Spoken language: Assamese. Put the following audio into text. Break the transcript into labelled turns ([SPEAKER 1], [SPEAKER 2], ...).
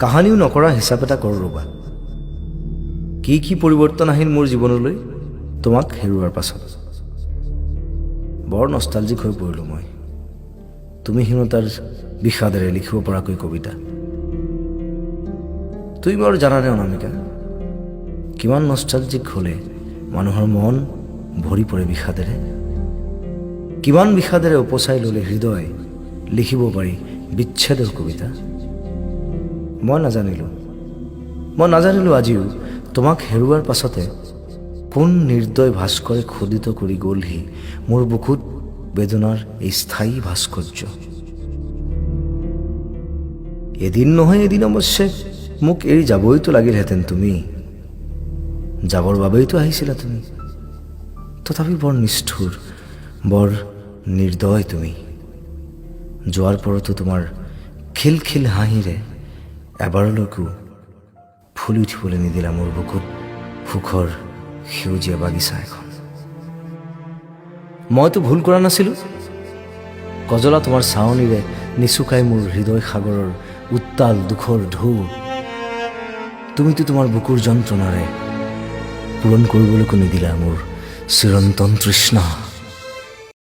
[SPEAKER 1] কাহানিও নকৰা হিচাপ এটা কৰোঁ ৰ'বা। কি কি পৰিৱৰ্তন আহিল মোৰ জীৱনলৈ তোমাক হেৰুৱাৰ পাছত। বৰ নষ্টালজিক হৈ পৰিলোঁ মই। তুমিহীনতাৰ বিষাদেৰে লিখিব পৰাকৈ কবিতা। তুমি বাৰু জানানে অনামিকা, কিমান নষ্টালজিক হ'লে মানুহৰ মন ভৰি পৰে বিষাদেৰে? কিমান বিষাদেৰে উপচাই ল'লে হৃদয় লিখিব পাৰি বিচ্ছেদৰ কবিতা? মই নাজানিলোঁ আজিও তোমাক হেৰুৱাৰ পাছতে কোন নিৰ্দয় ভাস্কৰে খোদিত কৰি গ'লহি মোৰ বুকুত বেদনাৰ এই স্থায়ী ভাস্কৰ্য। এদিন নহয় এদিন অৱশ্যে মোক এৰি যাবইতো লাগিলহেঁতেন তুমি। যাবৰ বাবেইতো আহিছিলা তুমি। তথাপি বৰ নিষ্ঠুৰ, বৰ নিৰ্দয় তুমি। যোৱাৰ পৰতো তোমাৰ খিলখিল হাঁহিৰে এবাৰলৈকো ফুলি উঠিবলৈ নিদিলা মোৰ বুকুত সুখৰ সেউজীয়া বাগিচা এখন। মইতো ভুল কৰা নাছিলোঁ। কজলা তোমাৰ চাৱনিৰে নিচুকাই মোৰ হৃদয় সাগৰৰ উত্তাল দুখৰ ঢৌ তুমিতো তোমাৰ বুকুৰ যন্ত্ৰণাৰে পূৰণ কৰিবলৈকো নিদিলা মোৰ চিৰন্তন তৃষ্ণা।